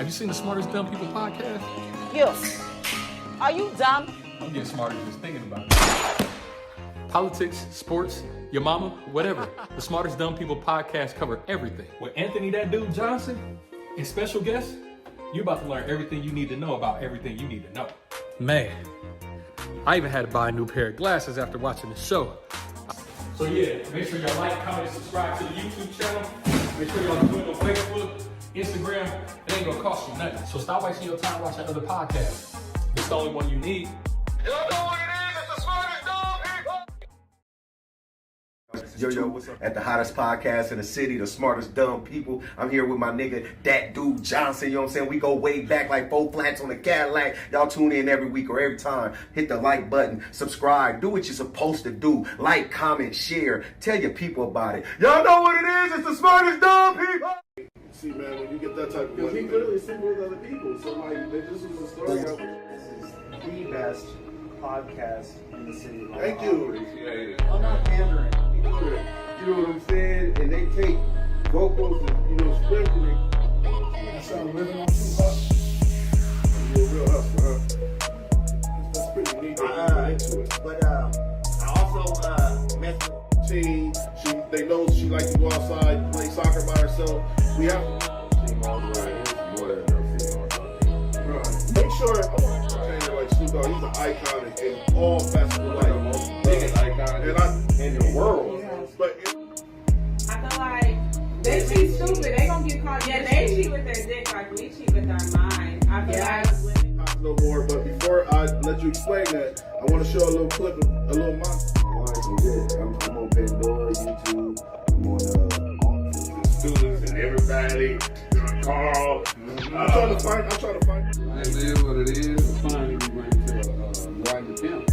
Have you seen the Smartest Dumb People podcast? You. Are you dumb? I'm getting smarter just thinking about it. Politics, sports, your mama, whatever. The Smartest Dumb People podcast cover everything. With Anthony That Dude Johnson and special guests, you're about to learn everything you need to know about everything you need to know. Man, I even had to buy a new pair of glasses after watching the show. So yeah, make sure y'all like, comment, subscribe to the YouTube channel. Make sure y'all do it on Facebook, Instagram. It ain't gonna cost you nothing. So stop wasting your time watching other podcasts. It's the only one you need. Y'all know what it is? It's the Smartest Dumb People. Yo, what's up? At the hottest podcast in the city, the Smartest Dumb People. I'm here with my nigga, That Dude Johnson. You know what I'm saying? We go way back like 4 flats on the Cadillac. Y'all tune in every week or every time. Hit the like button, subscribe, do what you're supposed to do. Like, comment, share, tell your people about it. Y'all know what it is? It's the Smartest Dumb People. See, man, when you get that type of money, he clearly single with other people. So, like, this was a story. This is the best podcast in the city. Thank you. I'm not pandering. You know what I'm saying? And they take vocals and, scripting it. That's how I'm living on Tupac. You're a real hustler, huh? That's pretty neat. That you put into it. But I also met with Team, they know she likes to go outside, play soccer by herself. We have to. Make sure, I want to change it like Snoop Dogg. He's an icon in all facets of life. Biggest icon in the world. But I feel like they cheat stupid. They gonna get caught. Yeah, they cheat with their dick like we cheat with our mind. I feel like women. no more. But before I let you explain that, I want to show a little clip, a little monster. I'm on Pandora, YouTube. I'm on Students and everybody. Carl. I'm trying to find. It is what it is. Finally, we went to White the Pimp.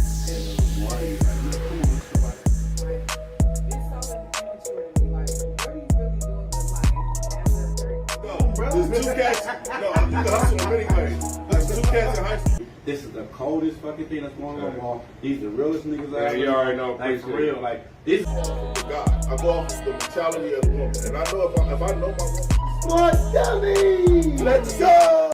There's two cats. No, you can hustle them anyway. There's two cats in high school. This is the coldest fucking thing that's going on. These the realest niggas out Yeah, you already know. Like for real, like this. God, I go off the mentality of the woman, and I know if I know my woman. Smart Dummy! Let's go!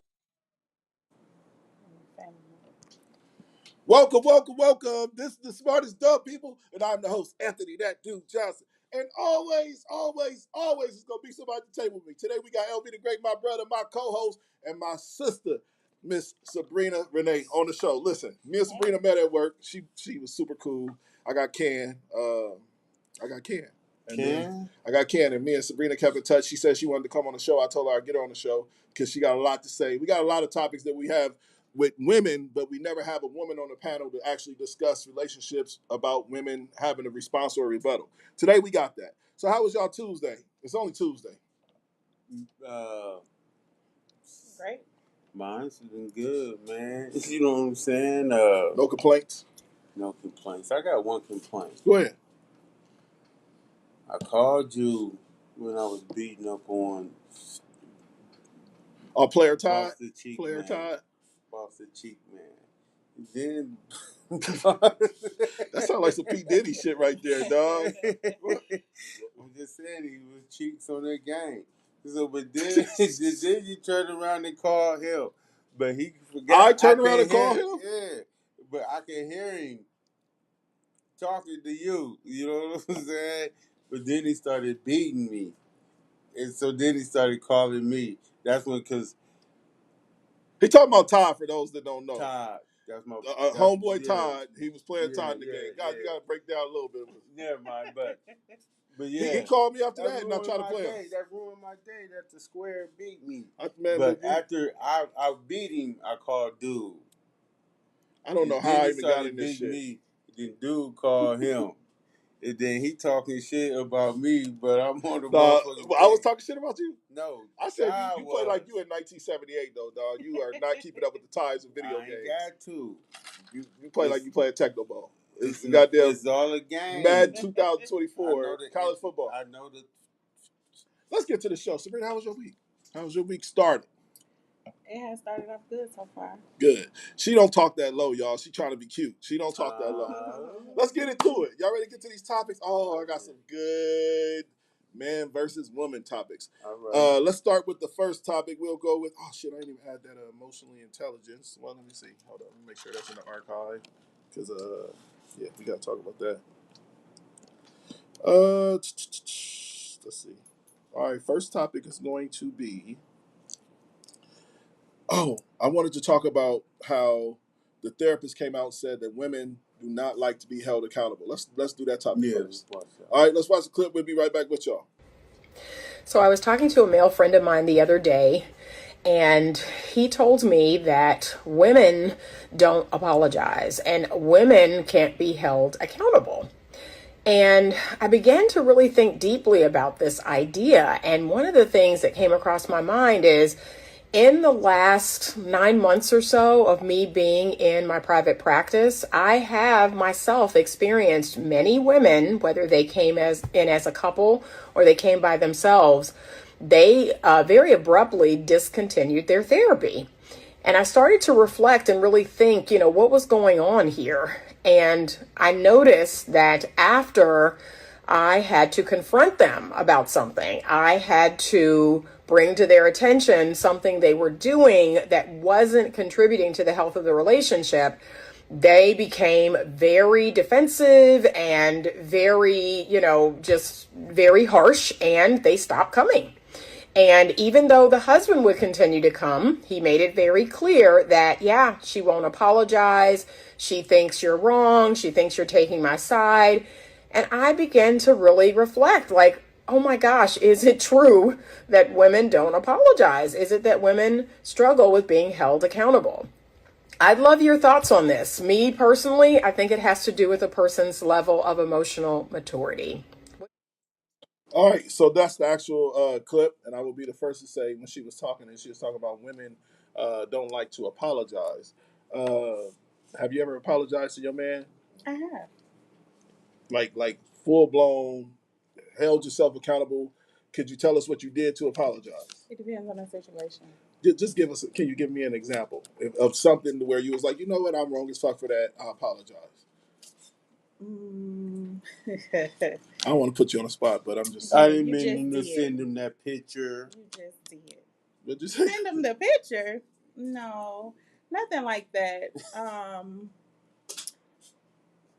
Welcome. This is the Smartest Dumb People, and I'm the host, Anthony That Dude Johnson. And always, it's gonna be somebody at the table with me. Today we got LB the Great, my brother, my co-host, and my sister, Miss Sabrina Renee, on the show. Listen, me and Sabrina met at work. She was super cool. I got Ken. And then I got Ken, and me and Sabrina kept in touch. She said she wanted to come on the show. I told her I'd get her on the show because she got a lot to say. We got a lot of topics that we have with women, but we never have a woman on the panel to actually discuss relationships about women having a response or a rebuttal. Today we got that. So how was y'all Tuesday? It's only Tuesday. Great. Mine's been good, man. You know what I'm saying? No complaints? No complaints. I got one complaint. Go ahead. I called you when I was beating up on Player Todd? Boss the Cheek Player Man. Todd? Boss the Cheek Man. Then That sounds like some P. Diddy shit right there, dog. I'm just saying he was cheeks on that game. So, but then you turn around and call him, but he forgot. I turned around and called him? Yeah, but I can hear him talking to you. You know what I'm saying? But then he started beating me, and so then he started calling me. That's when, cause He talking about Todd for those that don't know. Todd, that's my homeboy yeah. Todd. He was playing Todd in the Yeah, game. God, you got to break down a little bit. Never mind, but yeah, He called me after that, and I tried to ruined play my him. day. That ruined my day. That the square beat me. Man, After I beat him, I called dude. I don't know And how then I he even got started in this beating shit. me. Then dude called him. And then he talking shit about me, but I'm on the motherfucking I was talking shit about you? No. I said Todd you play like you in 1978, though, dog. You are not keeping up with the times of video I ain't games. got to. You play like you play a techno ball. It's It's goddamn It's all a game. Madden I 2024 know that college football. I know that. Let's get to the show. Sabrina, how was your week? How was your week started? It has started off good so far. Good. She don't talk that low, y'all. She trying to be cute. She don't talk that low. Let's get into it. Y'all ready to get to these topics? Oh, I got some good man versus woman topics. All right. Let's start with the first topic. We'll go with, oh shit, I didn't even add that emotionally intelligence. Well, let me see. Hold on, let me make sure that's in the archive. Because, yeah, we got to talk about that. Let's see. All right, first topic is going to be, I wanted to talk about how the therapist came out and said that women do not like to be held accountable. Let's do that topic first. All right, let's watch the clip. We'll be right back with y'all. So I was talking to a male friend of mine the other day, and he told me that women don't apologize and women can't be held accountable. And I began to really think deeply about this idea. And one of the things that came across my mind is, in the last 9 months or so of me being in my private practice, I have myself experienced many women, whether they came in as a couple or they came by themselves, they very abruptly discontinued their therapy. And I started to reflect and really think, what was going on here? And I noticed that after I had to confront them about something, I had to bring to their attention something they were doing that wasn't contributing to the health of the relationship, they became very defensive and very, just very harsh, and they stopped coming. And even though the husband would continue to come, he made it very clear that, yeah, she won't apologize. She thinks you're wrong. She thinks you're taking my side. And I began to really reflect, like, oh my gosh, is it true that women don't apologize? Is it that women struggle with being held accountable? I'd love your thoughts on this. Me personally, I think it has to do with a person's level of emotional maturity. All right, so that's the actual clip, and I will be the first to say, when she was talking about women don't like to apologize. Have you ever apologized to your man? I have. Like full blown, held yourself accountable? Could you tell us what you did to apologize? It depends on the situation. Just give us. Can you give me an example of something where you was like, you know what, I'm wrong as fuck for that. I apologize. I don't want to put you on the spot, but I'm just. I didn't mean to send him that picture. You just did. What'd you say? Send him the picture? No, nothing like that.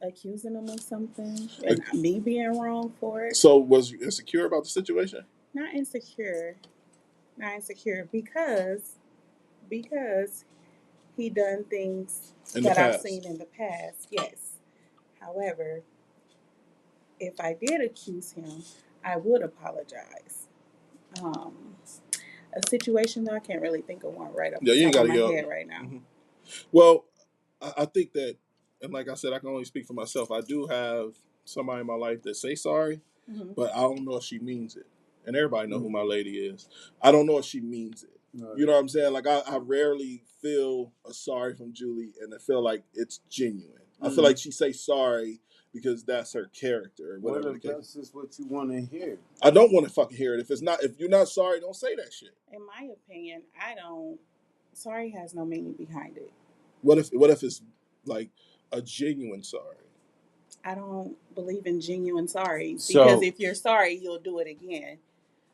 Accusing him of something and me being wrong for it. So was you insecure about the situation? Not insecure because he done things that I've seen in the past. Yes. However, if I did accuse him, I would apologize. A situation though, I can't really think of one right up the top of my head right now. Mm-hmm. Well, I think that, and like I said, I can only speak for myself. I do have somebody in my life that say sorry, but I don't know if she means it. And everybody know who my lady is. I don't know if she means it. Right. You know what I'm saying? Like, I rarely feel a sorry from Julie, and I feel like it's genuine. I feel like she say sorry because that's her character. Or whatever. What if that's just what you want to hear? I don't want to fucking hear it. If you're not sorry, don't say that shit. In my opinion, sorry has no meaning behind it. What if it's like a genuine sorry? I don't believe in genuine sorries because if you're sorry, you'll do it again.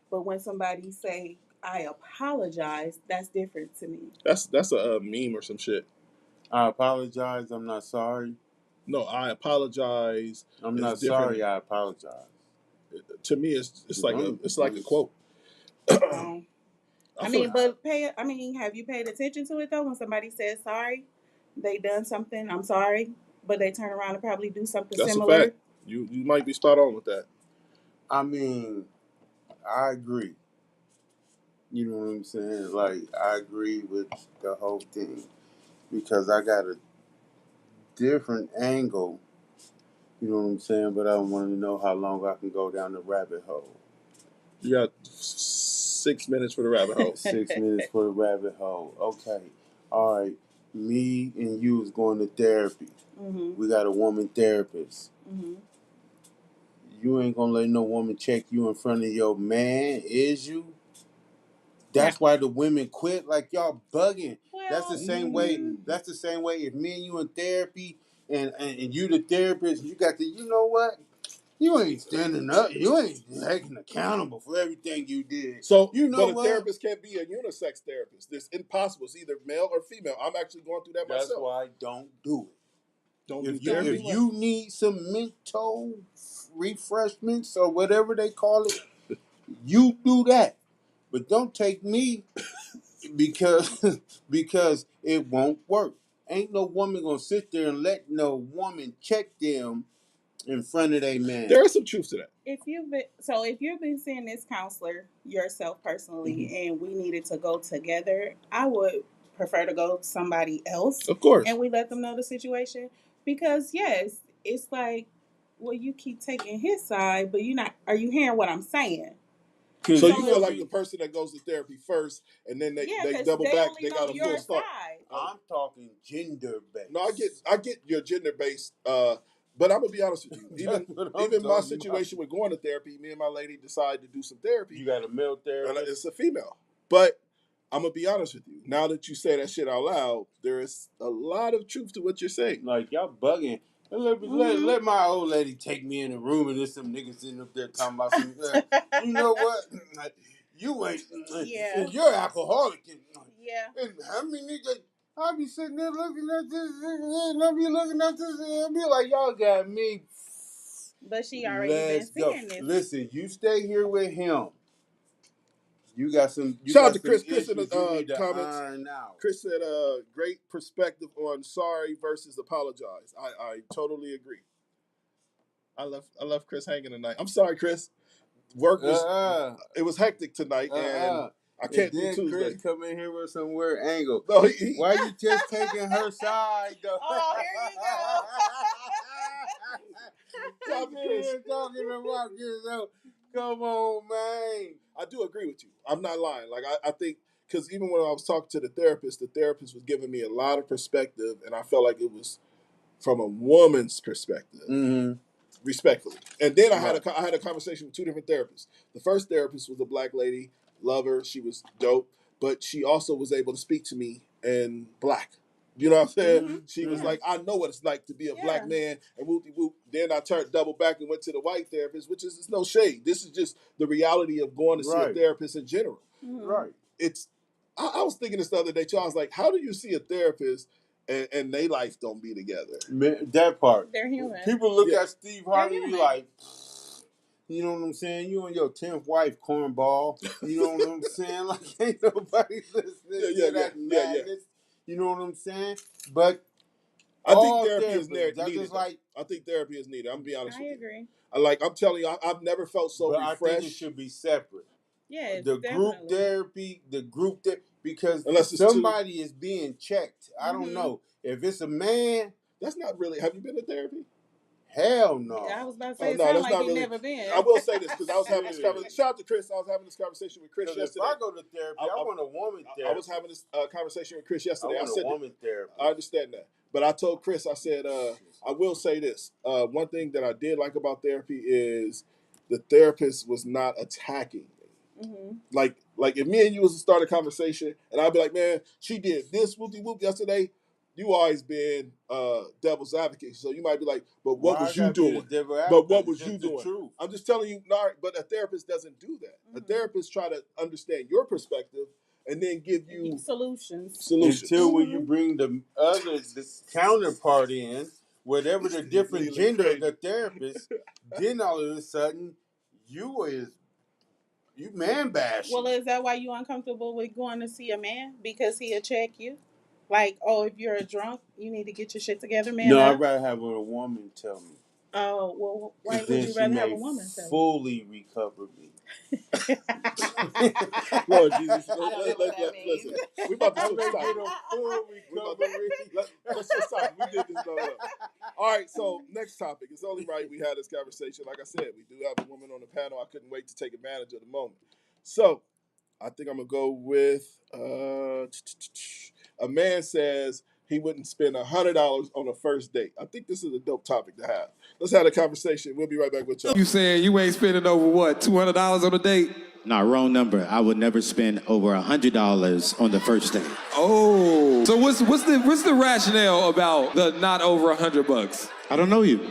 But when somebody say, I apologize, that's different to me. That's a meme or some shit. I apologize, I'm not sorry. No, I apologize. I'm not sorry, I apologize. To me, it's like a quote. have you paid attention to it though? When somebody says sorry, they done something, I'm sorry, but they turn around and probably do something similar. That's a fact. You might be spot on with that. I mean, I agree. You know what I'm saying? Like, I agree with the whole thing because I got a different angle. You know what I'm saying? But I want to know how long I can go down the rabbit hole. You got 6 minutes for the rabbit hole. 6 minutes for the rabbit hole. Okay. All right. Me and you is going to therapy. Mm-hmm. We got a woman therapist. Mm-hmm. You ain't going to let no woman check you in front of your man, is you? That's why the women quit. Like, y'all bugging. Well, that's the same way. That's the same way if me and you in therapy and you the therapist, you got the, you know what? You ain't standing up. You ain't taking accountable for everything you did. So, you know but what? a therapist can't be a unisex therapist. It's impossible. It's either male or female. I'm actually going through that That's myself. why I don't do it. Don't If do therapy. if you need some mental refreshments or whatever they call it, you do that. But don't take me because it won't work. Ain't no woman gonna sit there and let no woman check them in front of their man. There is some truth to that. If you've been seeing this counselor yourself personally, and we needed to go together, I would prefer to go to somebody else. Of course. And we let them know the situation, because yes, it's like, well, you keep taking his side, but are you hearing what I'm saying? So you feel like the person that goes to therapy first, and then they double back, they got a full start. I'm talking gender based. No, I get your gender based, but I'm gonna be honest with you. Even my situation with going to therapy, me and my lady decided to do some therapy. You got a male therapist? And it's a female. But I'm gonna be honest with you. Now that you say that shit out loud, there is a lot of truth to what you're saying. Like, y'all bugging. Let my old lady take me in the room and there's some niggas sitting up there talking about some. You know what? You ain't. Yeah. You're alcoholic. Yeah. And how many niggas? I'll be sitting there looking at this, and I'll be looking at this, and I'll be like, y'all got me. But she already been seeing this. Listen, you stay here with him. You got some. Shout out to Chris. Chris in the the comments. Chris said, "Great perspective on sorry versus apologize." I totally agree. I left Chris hanging tonight. I'm sorry, Chris. Work was it was hectic tonight, and I can't do Tuesday. Chris come in here with some weird angle. No, why you just taking her side, though? Oh, here you go. Talking about yourself. Come on, man. I do agree with you. I'm not lying. Like I think, because even when I was talking to the therapist was giving me a lot of perspective, and I felt like it was from a woman's perspective, respectfully. And then I had a conversation with two different therapists. The first therapist was a black lady, love her, she was dope, but she also was able to speak to me in black. You know what I'm saying? She was like, I know what it's like to be a black man, and whoop-de-whoop. Then I turned double back and went to the white therapist, which is no shade. This is just the reality of going to see a therapist in general. Right. I was thinking this the other day too. I was like, how do you see a therapist and they life don't be together? Man, that part. They're human. People look at Steve Harvey and be like, you know what I'm saying? You and your 10th wife, cornball. You know what I'm saying? Like, ain't nobody listening to that madness. You know what I'm saying? But I think therapy is needed. I think therapy is needed. I'm gonna be honest with you. I agree. I'm telling you, I've never felt so refreshed. I think it should be separate. Yeah, group therapy, because unless somebody is being checked. I don't know. If it's a man, that's not really. Have you been to therapy? Hell no. Yeah, I was about to say, sound like you never been. I will say this, because I was having this conversation. Shout out to Chris. I was having this conversation with Chris yesterday. If I go to therapy, I want a woman therapy. I was having this conversation with Chris yesterday. I want a woman therapy. I understand that. But I told Chris, I said, I will say this. One thing that I did like about therapy is the therapist was not attacking me. Like if me and you was to start a conversation, and I'd be like, man, she did this whoop-de-whoop yesterday. You always been devil's advocate, so you might be like, "But what was you doing? But what was you doing?" I'm just telling you, but a therapist doesn't do that. A therapist try to understand your perspective and then give you solutions. Until when you bring the counterpart in, whatever the different gender of the therapist, then all of a sudden you man bashing. Well, is that why you uncomfortable with going to see a man? Because he'll check you? Like, oh, if you're a drunk, you need to get your shit together, man. No, I'd rather have a woman tell me. Oh, well, why would you rather have a woman tell you? Fully recover me. Lord Jesus, listen. We about to switch sides. Let's switch sides. We did this. All right, so next topic. It's only right we had this conversation. Like I said, we do have a woman on the panel. I couldn't wait to take advantage of the moment. So, I think I'm going to go with a man says he wouldn't spend $100 on a first date. I think this is a dope topic to have. Let's have a conversation. We'll be right back with y'all. You saying you ain't spending over what, $200 on a date? Nah, wrong number. I would never spend over $100 on the first date. Oh, so what's the rationale about the not over $100? I don't know you.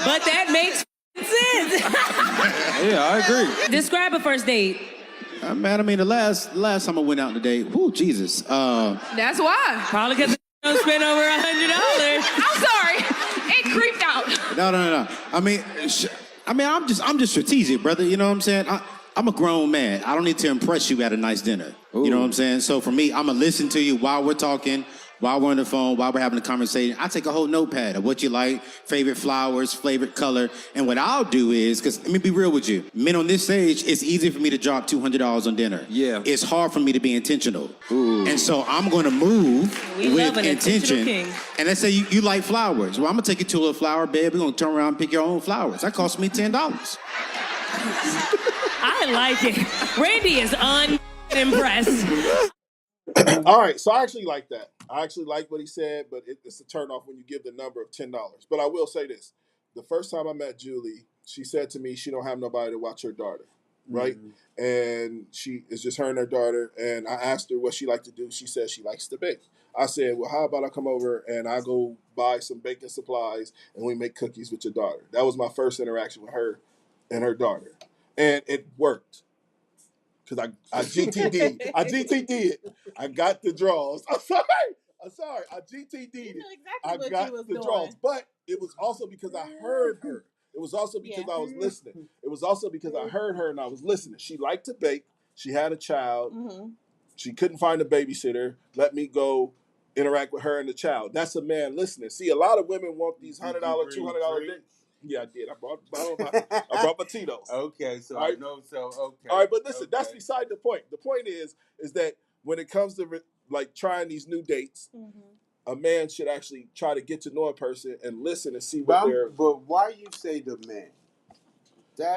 But that makes sense. Yeah, I agree. Describe a first date. Man, I mean, the last time I went out on a date, whoo, Jesus. That's why. Probably because you spent over $100. I'm sorry. It creeped out. No. I mean, I'm just strategic, brother. You know what I'm saying? I'm a grown man. I don't need to impress you at a nice dinner. You know what I'm saying? So for me, I'm going to listen to you while we're talking, while we're on the phone, while we're having a conversation. I take a whole notepad of what you like, favorite flowers, favorite color. And what I'll do is, because let me be real with you, men on this stage, it's easy for me to drop $200 on dinner. Yeah. It's hard for me to be intentional. And so I'm going to move with intention. And let's say you like flowers. Well, I'm going to take you to a little flower bed. We're going to turn around and pick your own flowers. That cost me $10. I like it. Randy is unimpressed. All right, so I actually like that. I actually like what he said, but it's a turn off when you give the number of $10. But I will say this. The first time I met Julie, she said to me she don't have nobody to watch her daughter, right? Mm-hmm. And it's just her and her daughter. And I asked her what she liked to do. She said she likes to bake. I said, well, how about I come over and I go buy some baking supplies and we make cookies with your daughter. That was my first interaction with her and her daughter. And it worked. Because I GTD'd. I GTD'd. I got the draws. I'm sorry. I GTD'd it. I got the draws. But it was also because I heard her. It was also because I was listening. It was also because I heard her and I was listening. She liked to bake. She had a child. Mm-hmm. She couldn't find a babysitter. Let me go interact with her and the child. That's a man listening. See, a lot of women want these $100, $200 dates. Yeah, I did. I brought my Tito's. Okay, so right? I know. So okay. All right, but listen, that's beside the point. The point is that when it comes to like trying these new dates, a man should actually try to get to know a person and listen and see what they're. But why you say the man?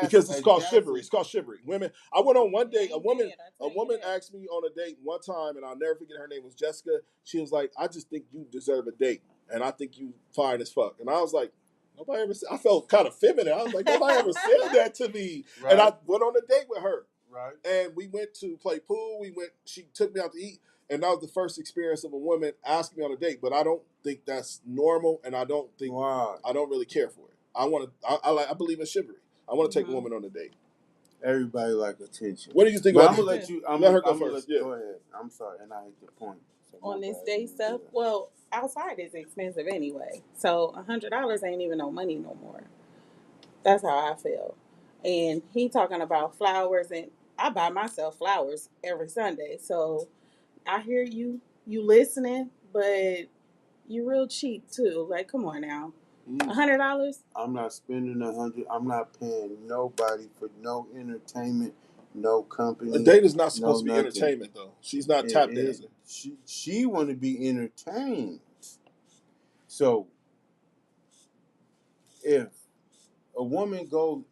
Because it's called chivalry. It's called chivalry. Women. I went on one date. A woman asked me on a date one time, and I'll never forget. Her name was Jessica. She was like, "I just think you deserve a date, and I think you fine as fuck." And I was like, nobody ever said. I felt kind of feminine. I was like, nobody ever said that to me. Right. And I went on a date with her. Right. And we went to play pool. She took me out to eat. And that was the first experience of a woman asking me on a date. But I don't think that's normal. And I don't think, I don't really care for it. I believe in chivalry. I want to take a woman on a date. Everybody like attention. What do you think about I'm going to let you, let her go first. Go ahead. I'm sorry. And I hate the point. So on this date stuff, well, outside is expensive anyway. So $100 ain't even no money no more. That's how I feel. And he talking about flowers, and I buy myself flowers every Sunday. So I hear you listening, but you real cheap too. Like, come on now. $100? I'm not spending $100. I'm not paying nobody for no entertainment, no company. A date is not supposed to be entertainment, though. She's not tap dancing. She want to be entertained. So if a woman goes,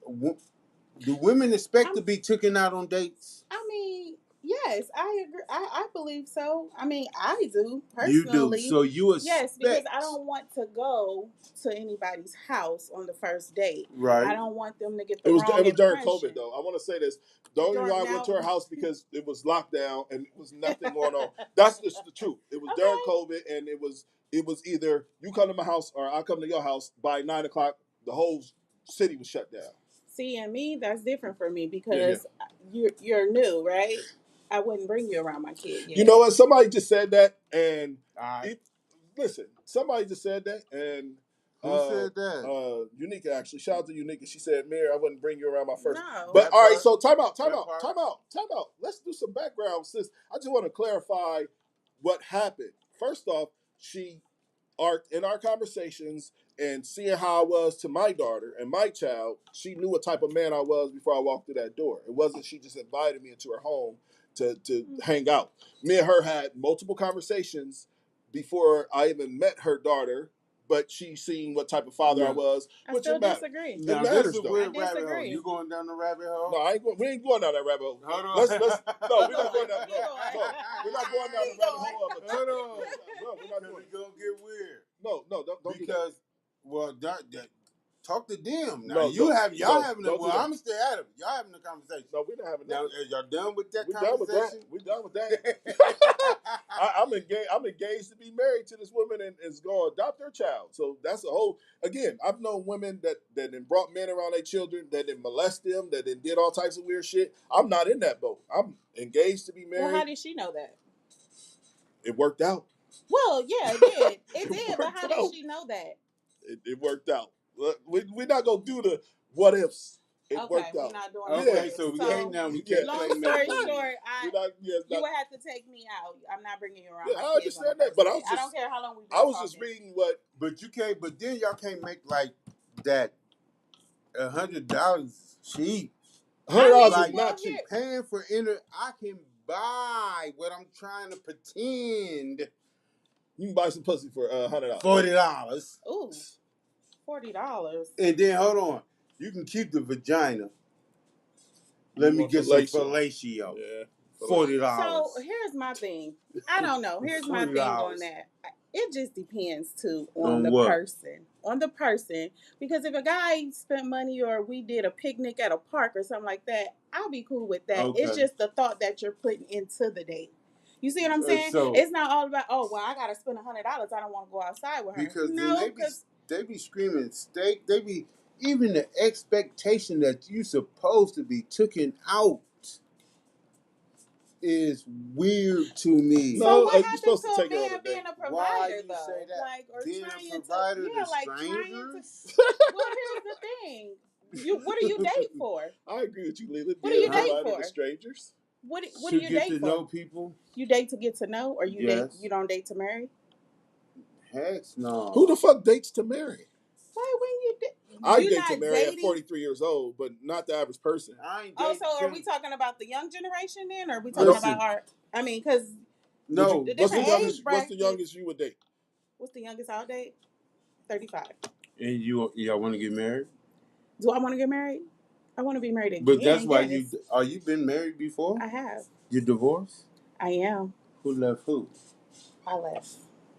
do women expect to be taken out on dates? I mean, yes, I agree. I believe so. I mean, I do personally. You do. So you expect? Yes, because I don't want to go to anybody's house on the first date. Right. I don't want them to get the wrong impression. It was during COVID, though. I want to say this. The only reason I went to her house because it was lockdown and it was nothing going on. That's just the truth. It was during COVID, and it was either you come to my house or I come to your house. By 9 o'clock, the whole city was shut down. See, and me, that's different for me because you're new, right? I wouldn't bring you around my kid yet. You know what? Somebody just said that, and listen, somebody just said that, and who said that? Unica, actually. Shout out to Unica. She said, "Mayor, I wouldn't bring you around my first." No. But all right, so time out. Let's do some background, sis. I just want to clarify what happened. First off, in our conversations and seeing how I was to my daughter and my child, she knew what type of man I was before I walked through that door. It wasn't she just invited me into her home to hang out. Me and her had multiple conversations before I even met her daughter, but she seen what type of father I was. I still disagree. It matters, though. I disagree. You going down the rabbit hole? No, we ain't going down that rabbit hole. Hold on. We're not going down. We're not going down the rabbit hole. Hold on. No, we're not going. It's gonna get weird. No, don't because, well, talk to them. Now No, y'all having don't a, do well, that. I'm stay at them. Y'all having a conversation. No, we're not having Now, that. are y'all done with that We're done with that. conversation? We're done with that. I'm engaged. I'm engaged to be married to this woman and is going to adopt her child. So that's a whole. Again, I've known women that then brought men around their children, that then molest them, that then did all types of weird shit. I'm not in that boat. I'm engaged to be married. Well, how did she know that? It worked out. Well, yeah, it did. It did, but how worked out. did she know that? It worked out. We're not gonna do the what ifs. It Okay, worked we're out. not doing Okay, that. so we can't now. We can't Long play story Macaroni. short, We're not, yeah, it's you not- would have to take me out. I'm not bringing you around Yeah, my I kids on understand the that, but I first was date. I just- don't care how long we've been I was talking. just reading what. But you can't. But then y'all can't make like that $100 cheap. $100 Like is not cheap. paying for I can buy what I'm trying to pretend. You can buy some pussy for $100. $40. Ooh, $40. And then hold on, you can keep the vagina. Let You me want get some fellatio. fellatio. Yeah. $40. So here's my thing. I don't know. Here's my thing on that. It just depends too on the what? person. On the person. Because if a guy spent money or we did a picnic at a park or something like that, I'll be cool with that. Okay. It's just the thought that you're putting into the date. You see what I'm saying? So- It's not all about, oh, well, I got to spend $100. I don't want to go outside with her. Because no, then they be screaming steak. They be even the expectation that you supposed to be taken out is weird to me. So what you're happens supposed to to a take her on man a being date. a provider Why you though? say that? Like or Being a trying provider to to trying to strangers? well here's the thing. What do you date for? I agree with you, Leland. What do you Being a date provider for? to strangers. What do To you get date to for? know people? You date to get to know or you Yes. you don't date to marry? Heck no. Who the fuck dates to marry? Why when you I you date not to marry at dating? 43 years old, but not the average person. I ain't Oh, dating so are Kim. we talking about the young generation then, or are we Listen. talking about our? I mean, because No. the What's the different youngest? age What's the brackets. youngest you would date? What's the youngest I'll date? 35. And y'all want to get married? Do I want to get married? I want to be married again. But that's why yes. you been married before? I have. You divorced? I am. Who left who? I left.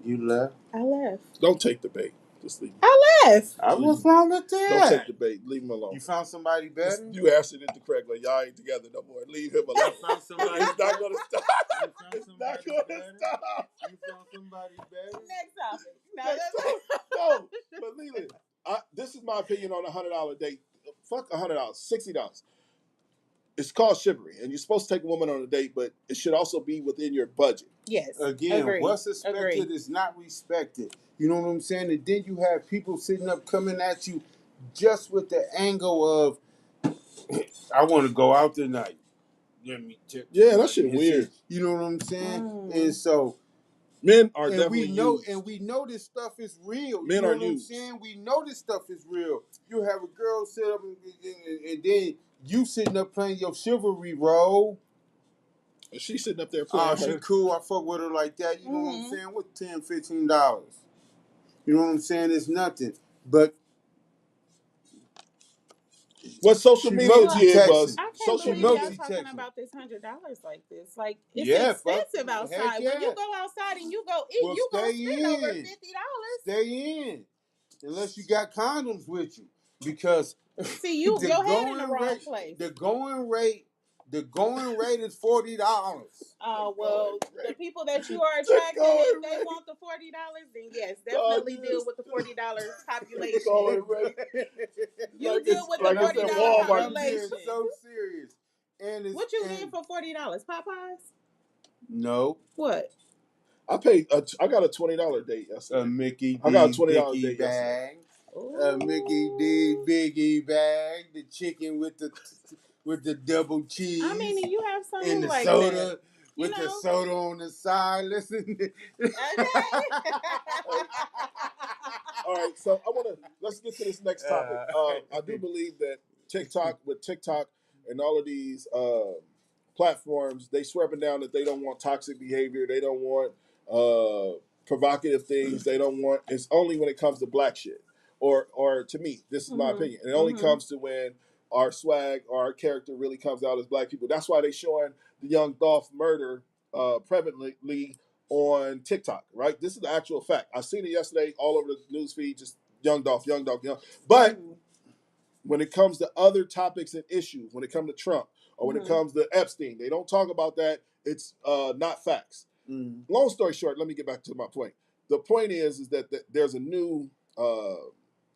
You left? I left. Don't take the bait. Just leave. I left. What's wrong with Don't that? take the bait. Leave him alone. You found somebody better? You answered it the correct way. Y'all ain't together no more. Leave him alone. found somebody It's not gonna stop. You found It's somebody not gonna better? stop. You found somebody better? Next topic. No, No, but Leland, this is my opinion on a $100 date. Fuck $100, $60. It's called chivalry, and you're supposed to take a woman on a date, but it should also be within your budget. Yes. Again, Agree. what's expected is not respected. You know what I'm saying? And then you have people sitting up coming at you just with the angle of, I want to go out tonight. Let me tip Yeah, that somebody shit and weird. see. You know what I'm saying? Mm. And so, Men are and definitely we know, used. and we know this stuff is real. Men you know are what used. I'm saying? We know this stuff is real. You have a girl sit up and then you sitting up playing your chivalry role. She's sitting up there playing. Oh, she cool. I fuck with her like that. You know what I'm saying? What $10, $15? You know what I'm saying? It's nothing. But what social she media mostly did texting. was I can't social believe y'all media. talking about this $100 like this. Like it's Yeah, fuck expensive it. outside. Heck When you yeah. go outside and you go eat, Well, you gonna stay spend over in. $50. Stay in. Unless you got condoms with you. Because See, your head in the wrong place. The going rate is $40. Oh well, the people that you are attracting, if they want the $40, then yes, definitely deal with the $40 population. You Like deal it's- with like the it's at $40 Walmart. I'm being population. so serious. And it's, What you get for $40? Popeyes? No. What? I paid. I got a $20 date yesterday. A Mickey D I got a $20 Biggie date yesterday. bag. A Mickey D Biggie bag. The chicken with the double cheese. I mean, you have some and the like soda that. with the soda on the side. Listen. All right, so let's get to this next topic. I do believe that TikTok and all of these platforms, they swear up and down that they don't want toxic behavior, they don't want provocative things, they don't want. It's only when it comes to black shit, or to me, this is my opinion. It only comes to when our swag or our character really comes out as black people. That's why they showing the Young Dolph murder prevalently on TikTok, right? This is the actual fact. I seen it yesterday all over the news feed, just Young Dolph. But when it comes to other topics and issues, when it comes to Trump or when it comes to Epstein, they don't talk about that. It's not facts. Long story short, let me get back to my point. The point is that there's a new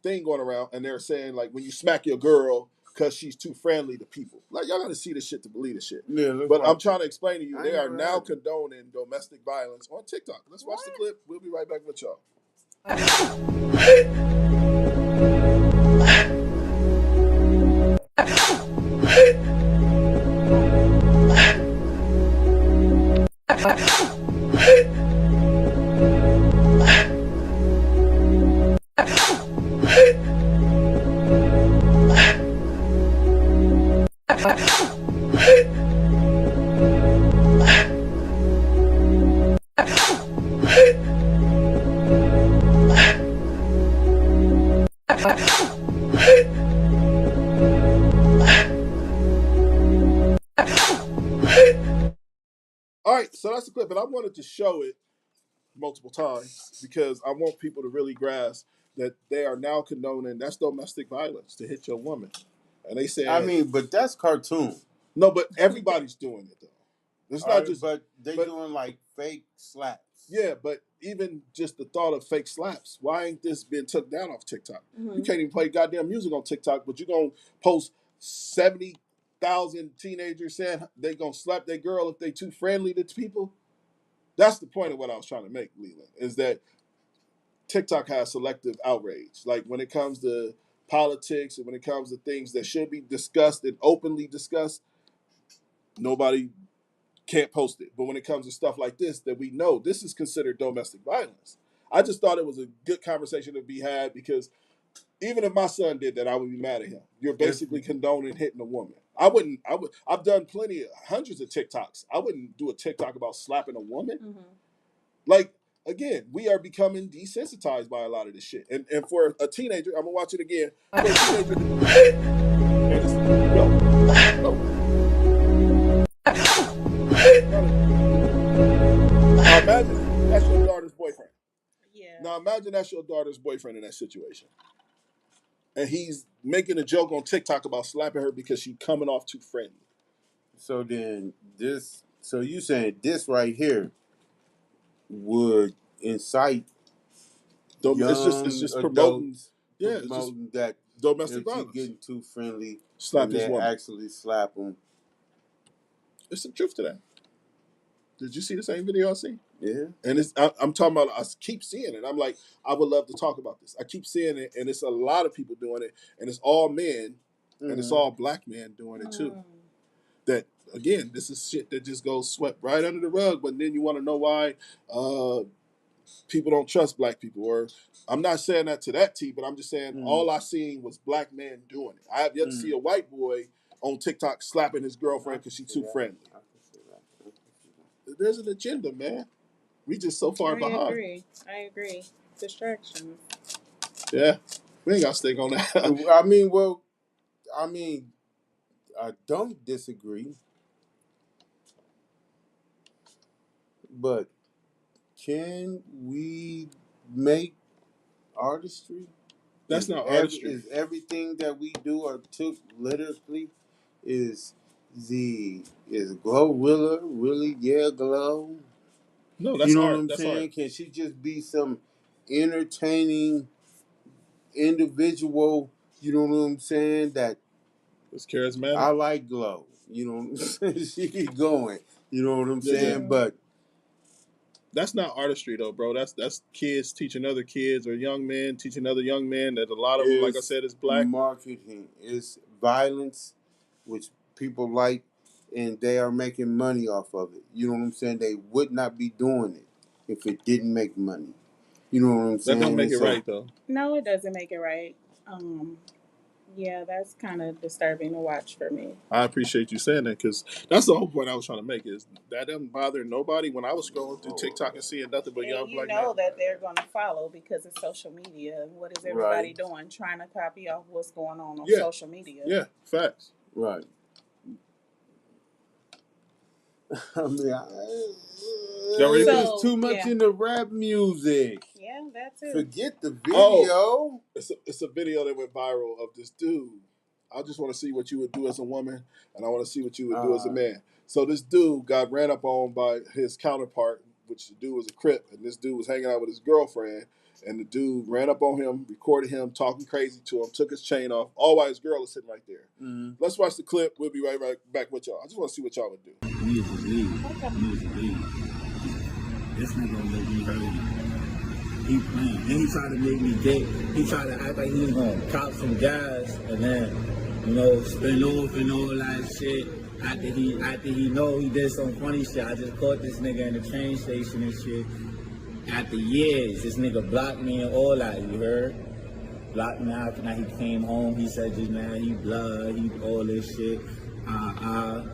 thing going around, and they're saying like when you smack your girl because she's too friendly to people. Like y'all gotta see this shit to believe this shit. Yeah, but I'm trying to explain to you, they are now condoning domestic violence on TikTok. Let's watch the clip. We'll be right back with y'all. All right, so that's the clip, and I wanted to show it multiple times because I want people to really grasp that they are now condoning that's domestic violence to hit your woman, and they say, I mean, but that's cartoon. No, but everybody's doing it though. It's not just, but they doing like fake slaps. Yeah, but even just the thought of fake slaps, why ain't this been took down off TikTok? You can't even play goddamn music on TikTok, but you're gonna post 70,000 teenagers saying they gonna slap their girl if they too friendly to people. That's the point of what I was trying to make, Leland, is that TikTok has selective outrage. Like when it comes to politics and when it comes to things that should be discussed and openly discussed, nobody can't post it. But when it comes to stuff like this, that we know this is considered domestic violence. I just thought it was a good conversation to be had because even if my son did that, I would be mad at him. You're basically condoning hitting a woman. I've done hundreds of TikToks. I wouldn't do a TikTok about slapping a woman. Like, again, we are becoming desensitized by a lot of this shit. And for a teenager, I'm gonna watch it again. For a teenager, now imagine that's your daughter's boyfriend. Yeah. Now imagine that's your daughter's boyfriend in that situation. And he's making a joke on TikTok about slapping her because she's coming off too friendly. So then you saying this right here would incite it's just promoting, promoting that domestic violence. Getting too friendly, slap his woman. Actually slap him. There's some truth to that. Did you see the same video I seen? Yeah. And I'm talking about, I keep seeing it. I'm like, I would love to talk about this. I keep seeing it, and it's a lot of people doing it, and it's all men, and it's all black men doing it too. That, again, this is shit that just goes swept right under the rug, but then you want to know why people don't trust black people. Or I'm not saying that to that T, but I'm just saying all I seen was black men doing it. I have yet to see a white boy on TikTok slapping his girlfriend because she's too friendly. There's an agenda, man. We just so far behind. I agree. Distractions. Yeah. We ain't got to stick on that. I don't disagree. But can we make artistry? That's not artistry. Is everything that we do or took literally is Glorilla really Glow? No, that's you know art. what I'm that's saying? Art. Can she just be some entertaining individual? You know what I'm saying? That it's charismatic. I like Glow. You know what I'm saying? She keep going. You know what I'm saying? But that's not artistry though, bro. That's kids teaching other kids or young men teaching other young men that a lot of them, like I said, is black. Marketing. It's violence, which people like, and they are making money off of it. You know what I'm saying? They would not be doing it if it didn't make money. You know what I'm saying? That don't make it right though. No, it doesn't make it right. Yeah, that's kind of disturbing to watch for me. I appreciate you saying that because that's the whole point I was trying to make is that doesn't bother nobody. When I was scrolling through TikTok and seeing nothing but young black men. You know that they're going to follow because it's social media. What is everybody doing? Trying to copy off what's going on social media. Yeah, facts. Right. I mean, there's too much in the rap music. Yeah. that too. Forget the video. Oh, it's a video that went viral of this dude. I just want to see what you would do as a woman, and I want to see what you would do as a man. So this dude got ran up on by his counterpart, which the dude was a Crip, and this dude was hanging out with his girlfriend, and the dude ran up on him, recorded him talking crazy to him, took his chain off, all while his girl is sitting right there. Mm-hmm. Let's watch the clip. We'll be right back with y'all. I just want to see what y'all would do. This nigga gonna make me hurt. He playing. And he tried to make me gay. He tried to act like he was gonna cop some gas and then, you know, spin off and all that shit. After he know he did some funny shit, I just caught this nigga in the train station and shit. After years, this nigga blocked me and all that, you heard? Blocked me after now he came home, he said just now he blood, he all this shit. Niggas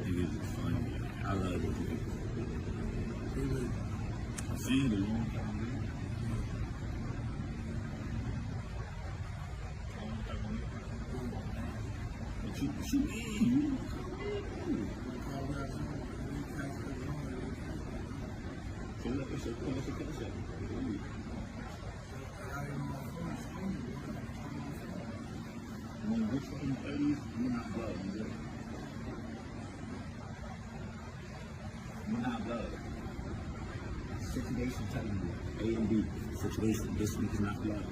is funny. I love it. I've seen it. What you mean? We're not blood. Situation telling you, A and B. Situation, this week is not blood.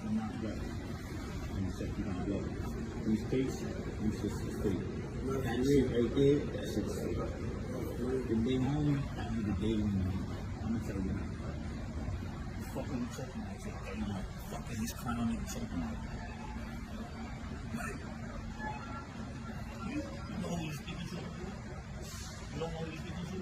I'm not blood. I'm gonna check you down blood. These case, these sisters fake. That shit right there, that shit's fake. The big homie, I need a day when I'm gonna tell you now. Fucking choking like that, you know, fucking this clown nigga choking like that. Like, you know who he's speaking to? You don't know who he's speaking to?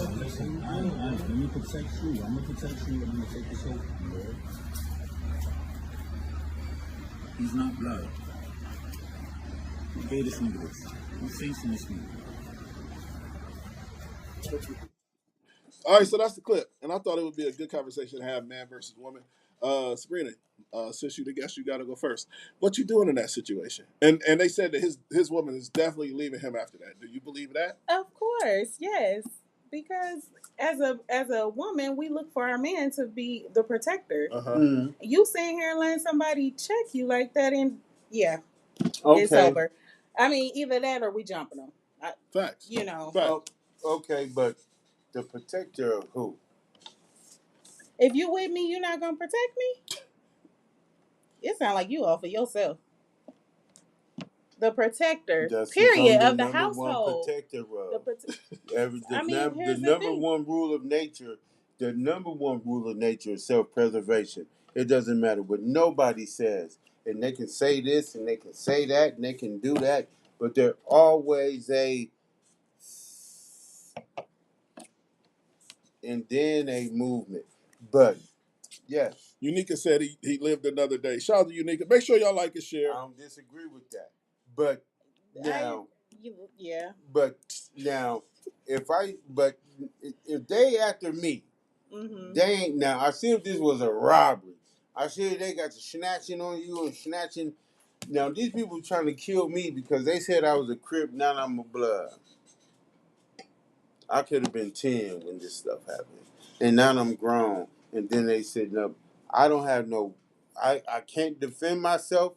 Let me protect you. I'm gonna protect you. I'm gonna take this whole thing, bro. He's not blood. Who gave this nigga this? Who's facing this nigga? All right, so that's the clip, and I thought it would be a good conversation to have man versus woman. Sabrina, since you the guest, you got to go first. What you doing in that situation? And they said that his woman is definitely leaving him after that. Do you believe that? Of course, yes. Because as a woman, we look for our man to be the protector. Mm-hmm. You sitting here and letting somebody check you like that, and yeah, Okay. it's over. I mean, either that or we jumping them. Facts. You know. Facts. Okay, but the protector of who? If you with me, you're not gonna protect me. It sounds like you all for yourself. The protector, period, of the household. Protector of. The number one rule of nature. The number one rule of nature is self-preservation. It doesn't matter what nobody says, and they can say this and they can say that and they can do that, but they're always and then a movement. But yes, Unica said he lived another day. Shout out to Unica. Make sure y'all like and share. I don't disagree with that. But now, But now, if they after me, they ain't now. I see if this was a robbery. I see if they got the snatching on you and snatching. Now these people trying to kill me because they said I was a Crip. Now I'm a Blood. I could have been 10 when this stuff happened, and now I'm grown. And then they said no. I don't have no. I can't defend myself.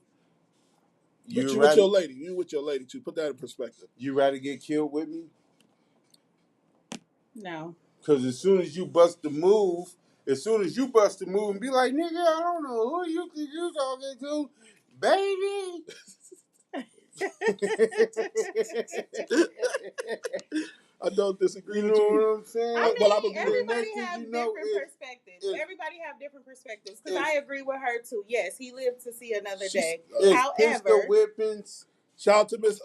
But you with your lady. You with your lady too. Put that in perspective. You rather get killed with me? No. Because as soon as you bust the move and be like, nigga, I don't know who you think you talking to, baby. I don't disagree with you. You know what I'm saying? I mean, everybody have different perspectives. Everybody have different perspectives. Because I agree with her too. Yes, he lived to see another day. However, pistol whippings. Shout out to Miss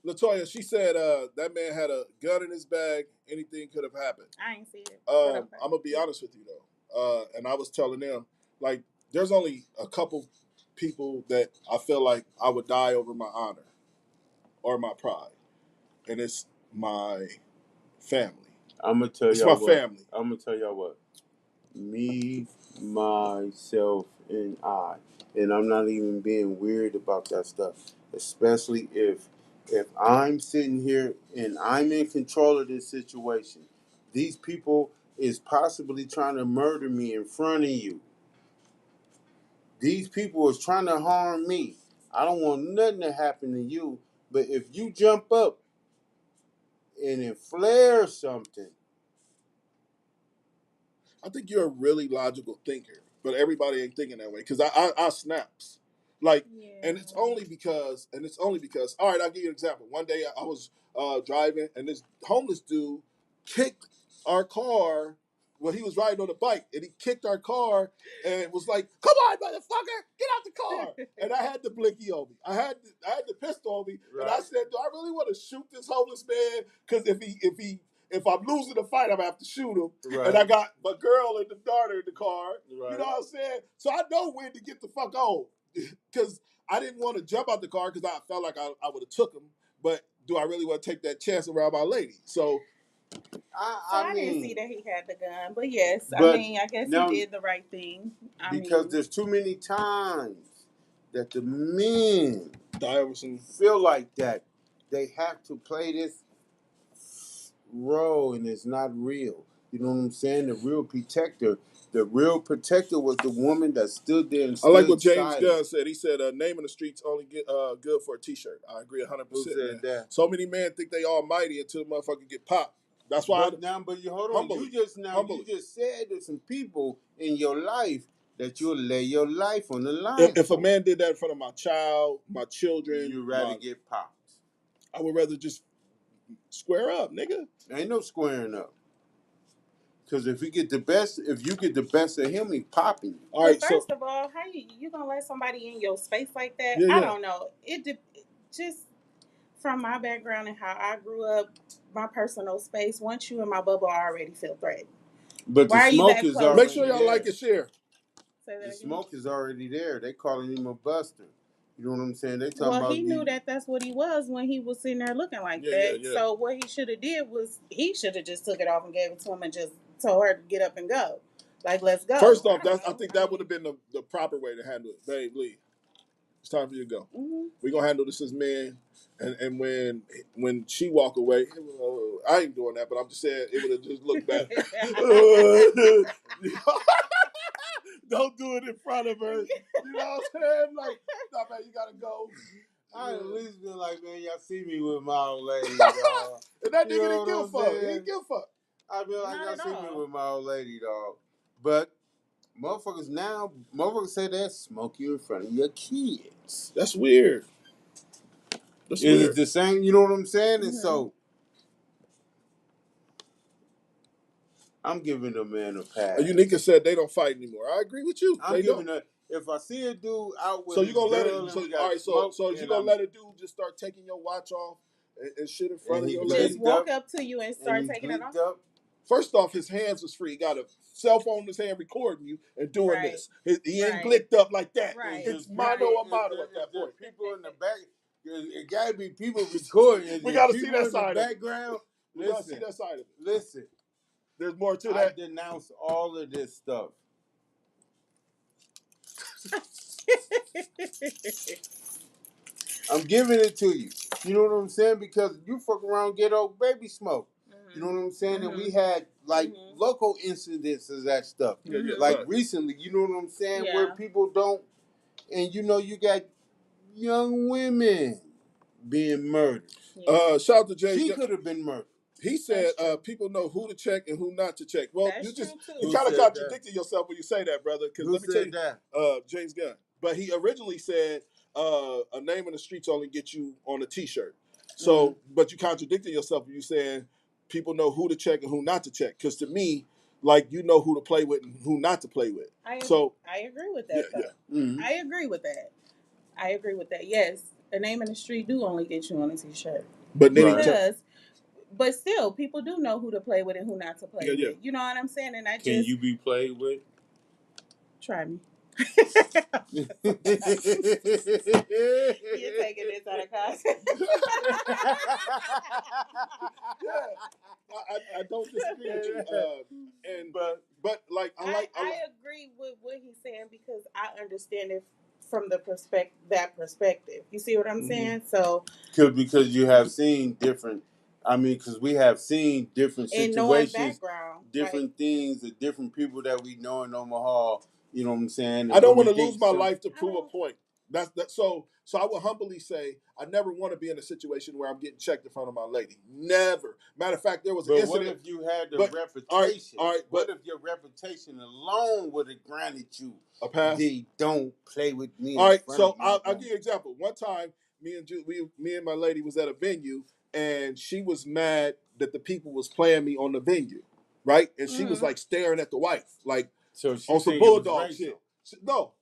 Latoya. She said that man had a gun in his bag. Anything could have happened. I ain't see it. I'm gonna be honest with you though, and I was telling them like there's only a couple people that I feel like I would die over my honor or my pride, and it's my family. I'm gonna tell It's y'all my what. family. I'm gonna tell y'all what. Me, myself, and I, and I'm not even being weird about that stuff. Especially if I'm sitting here and I'm in control of this situation, these people is possibly trying to murder me in front of you. These people is trying to harm me. I don't want nothing to happen to you. But if you jump up and it flares something, I think you're a really logical thinker, but everybody ain't thinking that way. Because I snaps, like, and it's only because, all right, I'll give you an example. One day I was driving, and this homeless dude kicked our car. Well, he was riding on a bike, and he kicked our car, and it was like, "Come on, motherfucker, get out the car!" And I had the blinky on me. I had the pistol on me, and I said, "Do I really want to shoot this homeless man? Because if I'm losing the fight, I'm gonna have to shoot him." Right. And I got my girl and the daughter in the car. Right. You know what I'm saying? So I know when to get the fuck on. Because I didn't want to jump out the car because I felt like I would have took him. But do I really want to take that chance around my lady? So I didn't see that he had the gun, but yes, But I guess now- he did the right thing. because there's too many times that the men Diverson feel like that they have to play this role and it's not real. You know what I'm saying? The real protector was the woman that stood there and I stood like what James silent. Gunn said. He said, "Name in the streets only get good for a T-shirt." I agree 100%. Who said that? So many men think they almighty until the motherfucker get popped. That's why. But you hold on. Humbly. You just said there's some people in your life that you'll lay your life on the line. If a man did that in front of my child, my children, you'd rather get popped. I would rather just square up, nigga. Ain't no squaring up. Because if you get the best of him, he popping you. All right, first of all, how you gonna let somebody in your space like that? Yeah, I yeah. don't know. Just from my background and how I grew up, my personal space. Once you in my bubble, I already feel threatened. But Why the are you smoke that is close? already Make sure y'all there. like and share. Say that The again. smoke is already there. They calling him a buster. You know what I'm saying? They talking Well, about he knew that that's what he was when he was sitting there looking like Yeah, that. yeah, yeah. So what he should have did was he should have just took it off and gave it to him and just told her to get up and go. Like, let's go. First off, I think that would have been the proper way to handle it. Babe, Lee, it's time for you to go. Mm-hmm. We're going to handle this as men. And when she walk away, I ain't doing that, but I'm just saying it would have just looked bad. Don't do it in front of her. You know what I'm saying? Like, nah, man, you got to go. I at least been like, man, y'all see me with my old lady, dog. And that You nigga know didn't give a what I'm fuck. He saying? didn't give a fuck. I feel like Not y'all at see me all. with my old lady, dog. But motherfuckers say that smoke you in front of your kids. That's weird. That's Is weird. it the same? You know what I'm saying? Mm-hmm. And so I'm giving a man a pass. Unica said they don't fight anymore. I agree with you. I'm They giving don't. if I see a dude out with So you his gonna let girl it? and So we got all right. smoke So you and gonna I'm- let a dude just start taking your watch off and shit in front And of he your just lady? Just walk up to you and start and he taking it off. blinked up. First off, his hands was free. He got a cell phone in his hand recording you and doing Right. this. He ain't Right. blicked up like that. Right. It's Just mano people- a mano if at that there point. people in the back. It gotta be people recording. We If gotta see people that in side the of it. background. We gotta see that side of it. Listen. There's more to I that. denounce all of this stuff. I'm giving it to you. You know what I'm saying? Because you fuck around, get old baby smoke. Mm-hmm. You know what I'm saying? Mm-hmm. And we had like Mm-hmm. local incidents of that stuff. Yeah, yeah, Like right. recently, you know what I'm saying? Yeah. Where people don't, and you know, you got young women being murdered. Yeah. Shout out to James. She could have been murdered. He said That's true. people know who to check and who not to check. Well, That's you just true, too. you Who kind of said contradicted yourself when you say that, brother. Because Who let me tell said you, that? James Gunn. But he originally said a name in the streets only get you on a T-shirt. So, but you contradicted yourself when you saying people know who to check and who not to check. Because to me, like you know who to play with and who not to play with. I agree with that. Yeah, though. yeah. Mm-hmm. I agree with that. Yes, a name in the street do only get you on a T-shirt. But then Because, but still, people do know who to play with and who not to play Yeah, with. yeah. You know what I'm saying? And I Can just you be played with? try me. You're taking this out of context. I don't disagree with you. But like I agree with what he's saying because I understand it from the perspective. You see what I'm saying? So because you have seen different. I mean, because we have seen different situations, different things, the different people that we know in Omaha. You know what I'm saying? I don't want to lose my life to prove a point. So I would humbly say I never want to be in a situation where I'm getting checked in front of my lady. Never. Matter of fact, there was an incident. What if you had the reputation? All right, what if your reputation alone would have granted you a pass? Don't play with me. All right, so I'll give you an example. One time, me and my lady was at a venue, and she was mad that the people was playing me on the venue, right? And she was like staring at the wife, like on some bulldog shit. No,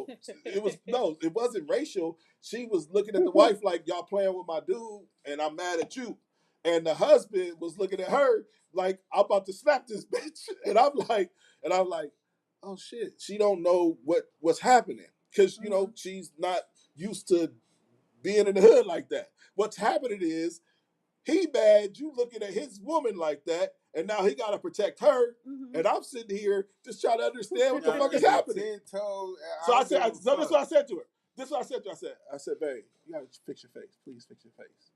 it wasn't racial. She was looking at the wife like, y'all playing with my dude, and I'm mad at you. And the husband was looking at her like, I'm about to slap this bitch. And I'm like, oh shit, she don't know what's happening because you know she's not used to being in the hood like that. What's happening is he bad, you looking at his woman like that, and now he got to protect her, and I'm sitting here just trying to understand what the fuck is happening. So I said, this is what I said to her. I said, babe, you gotta fix your face. Please fix your face.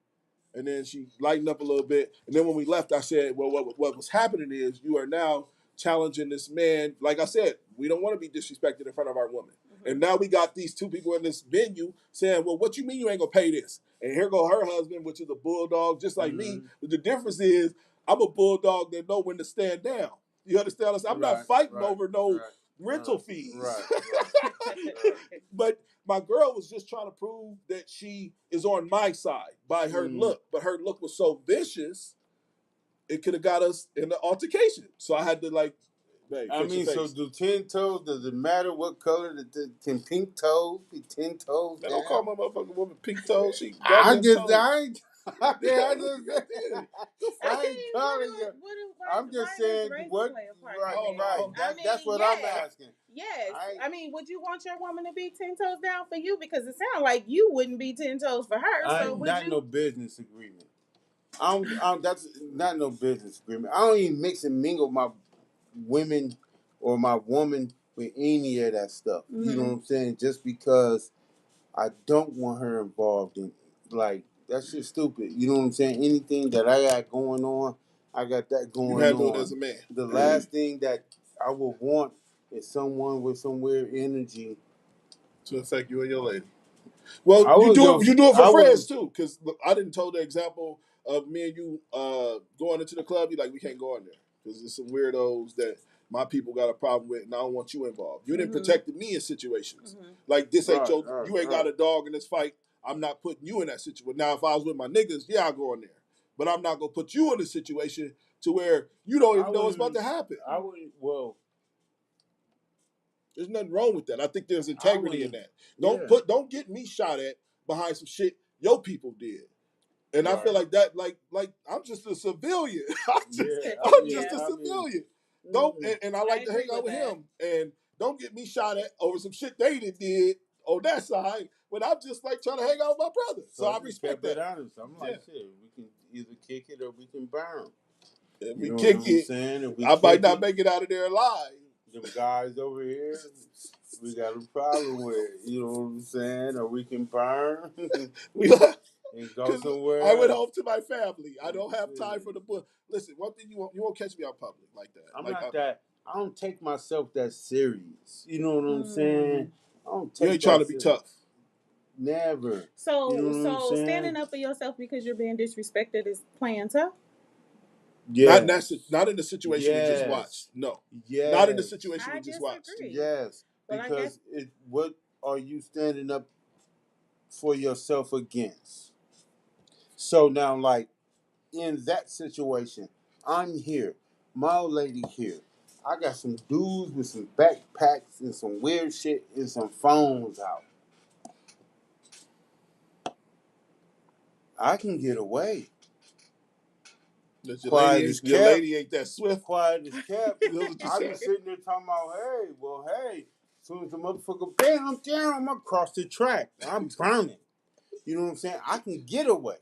And then she lightened up a little bit. And then when we left, I said, well, what was happening is you are now challenging this man. Like I said, we don't want to be disrespected in front of our woman. And now we got these two people in this venue saying, well, what you mean you ain't gonna pay this? And here go her husband, which is a bulldog, just like me. But the difference is I'm a bulldog that know when to stand down. You understand what I'm saying? I'm not fighting over no rental fees. But my girl was just trying to prove that she is on my side by her look. But her look was so vicious, it could have got us in the altercation. So I had to babe, I mean, so do 10 toes, does it matter what color? Can pink toes be 10 toes? They don't call my motherfucking woman pink toes. She I ain't calling you. I'm just saying what. That's what I'm asking. Yes, I mean, would you want your woman to be 10 toes down for you? Because it sounds like you wouldn't be 10 toes for her. So no business agreement. That's not no business agreement. I don't even mix and mingle my women or my woman with any of that stuff. You know what I'm saying? Just because I don't want her involved in that's just stupid. You know what I'm saying? Anything that I got going on, I got that going on. You handle it as a man. The last thing that I would want is someone with some weird energy to affect you and your lady. Well, you do it for friends too, because I didn't tell the example of me and you going into the club. You we can't go in there because there's some weirdos that my people got a problem with, and I don't want you involved. You didn't protect me in situations like this. Ain't you ain't got a dog in this fight. I'm not putting you in that situation. Now, if I was with my niggas, I'll go in there, but I'm not gonna put you in a situation to where you don't even know what's about to happen. I wouldn't. Well, there's nothing wrong with that. I think there's integrity in that. Don't get me shot at behind some shit your people did. And I feel like that, like I'm just a civilian. I'm just a civilian. And I like to hang out with him. And don't get me shot at over some shit they did on that side when I'm just trying to hang out with my brother. So I respect that. Honest. I'm shit, we can either kick it or we can burn. If we kick it, I might not make it out of there alive. Them guys over here, we got a problem with. You know what I'm saying? Or we can burn. And go somewhere. I went home to my family. I don't have time for the book. Listen, one thing you won't catch me out public like that. I'm not that. I don't take myself that serious. You know what I'm saying? I don't take. You ain't trying to be tough. Never. So standing up for yourself because you're being disrespected is playing tough. Yeah. Not in the situation you just watched. No. Yeah. Not in the situation you just watched. Yes. Because what are you standing up for yourself against? So now, in that situation, I'm here. My old lady here. I got some dudes with some backpacks and some weird shit and some phones out. I can get away. Your lady ain't that swift. Quiet as kept. I be sitting there talking about, hey, soon as the motherfucker bam down, I'm across the track. I'm burning. You know what I'm saying? I can get away,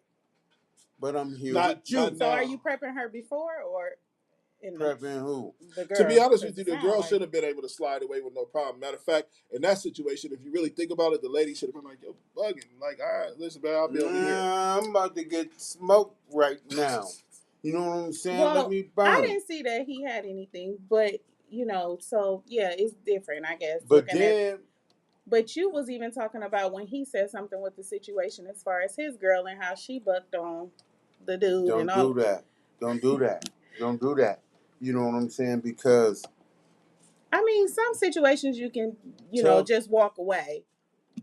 but I'm here with you. So are you prepping her before or in prepping who? the girl? To be honest with you, the Sound girl like- should have been able to slide away with no problem. Matter of fact, in that situation, if you really think about it, the lady should have been like, "Yo, bugging." Like, all right, listen, man, I'll be over here. I'm about to get smoked right now. You know what I'm saying? Well, Let me burn. I didn't see that he had anything, but you know, so yeah, it's different, I guess. But looking then, at, but you was even talking about when he said something with the situation as far as his girl and how she bucked on the dude don't and all. do that. Don't do that. Don't do that. You know what I'm saying? Because I mean, some situations you can, you know, just walk away.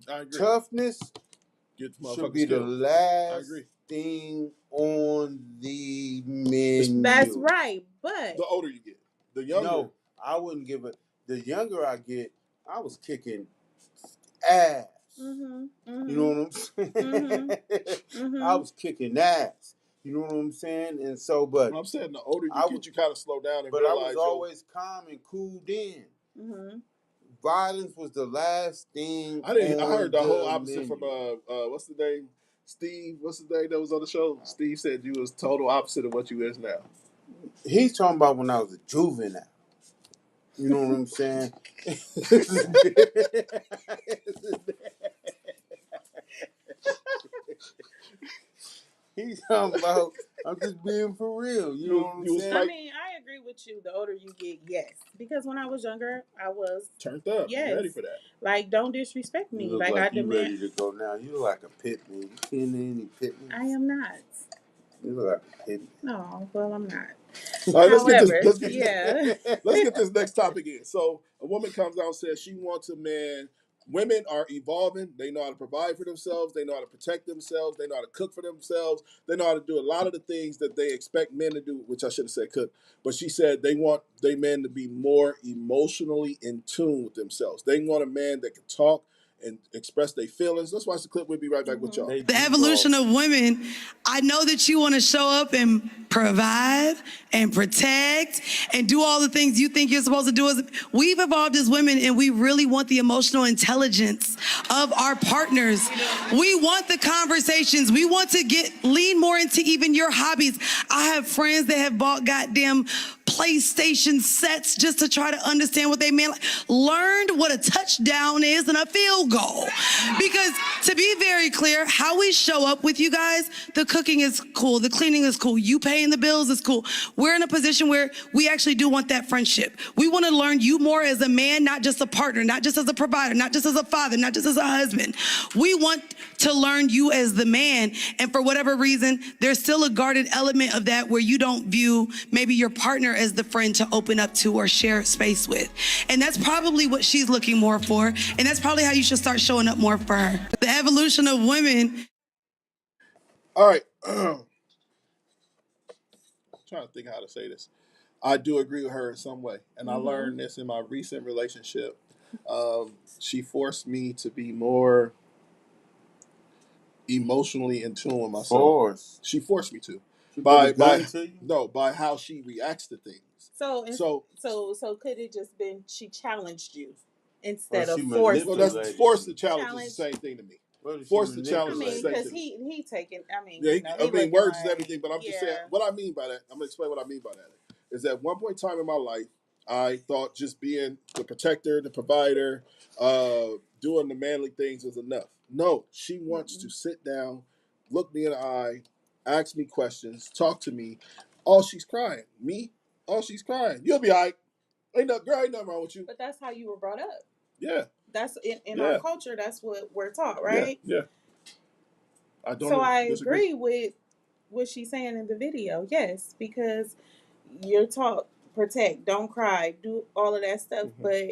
I agree. Toughness Get should be the killed. last thing on the menu. That's right, but The older you get, the younger. No, I wouldn't give it. The younger I get, I was kicking ass. Mm-hmm, You know what I'm saying? I was kicking ass. You know what I'm saying? And so, but I'm saying the older you get, you kind of slow down and but I realize. was always calm and cool then. Mm-hmm. Violence was the last thing. I heard the whole on opposite menu. from what's the name? Steve. What's the name that was on the show? Steve said you was total opposite of what you is now. He's talking about when I was a juvenile. You know what I'm saying? He's talking about, I'm just being for real. You know what I'm saying? I mean, I agree with you. The older you get, yes. Because when I was younger, I was turned up. Yes. Ready for that. Like, don't disrespect me. You look Like, like I you ready demand. to go now. You look like a pit man. You seen any pit man? I am not. You look like a pit man. No, well, I'm not. All right, However, let's get this next topic in. So a woman comes out and says she wants a man. Women are evolving. They know how to provide for themselves. They know how to protect themselves. They know how to cook for themselves. They know how to do a lot of the things that they expect men to do, which I should have said cook. But she said they want their men to be more emotionally in tune with themselves. They want a man that can talk and express their feelings. Let's watch the clip. We'll be right back with y'all. The evolution of women, I know that you want to show up and provide and protect and do all the things you think you're supposed to do. We've evolved as women and we really want the emotional intelligence of our partners. We want the conversations. We want to lean more into even your hobbies. I have friends that have bought goddamn PlayStation sets just to try to understand what they mean. Learned what a touchdown is and a field goal. Because to be very clear, how we show up with you guys, the cooking is cool, the cleaning is cool, you paying the bills is cool. We're in a position where we actually do want that friendship. We want to learn you more as a man, not just a partner, not just as a provider, not just as a father, not just as a husband. We want to learn you as the man. And for whatever reason, there's still a guarded element of that where you don't view maybe your partner as the friend to open up to or share space with. And that's probably what she's looking more for. And that's probably how you should start showing up more for her. The evolution of women. All right. I'm trying to think how to say this. I do agree with her in some way. And I learned this in my recent relationship. She forced me to be more emotionally in tune with myself. She forced me to. By how she reacts to things. So could it just been she challenged you instead of forced? Well, that's forced to challenge is the same thing to me. Forced to challenge is the same because thing. he taking. I mean, Yeah, you know, I mean, words is everything, but I'm yeah. just saying what I mean by that. I'm gonna explain what I mean by that. Is that one point in time in my life, I thought just being the protector, the provider, doing the manly things was enough. No, she wants to sit down, look me in the eye, ask me questions, talk to me. Oh, she's crying. Me? Oh, she's crying. You'll be all right. Ain't nothing wrong with you. But that's how you were brought up. Yeah. That's in our culture. That's what we're taught, right? Yeah. I don't. So I disagree. agree with what she's saying in the video. Yes, because you're taught protect, don't cry, do all of that stuff, but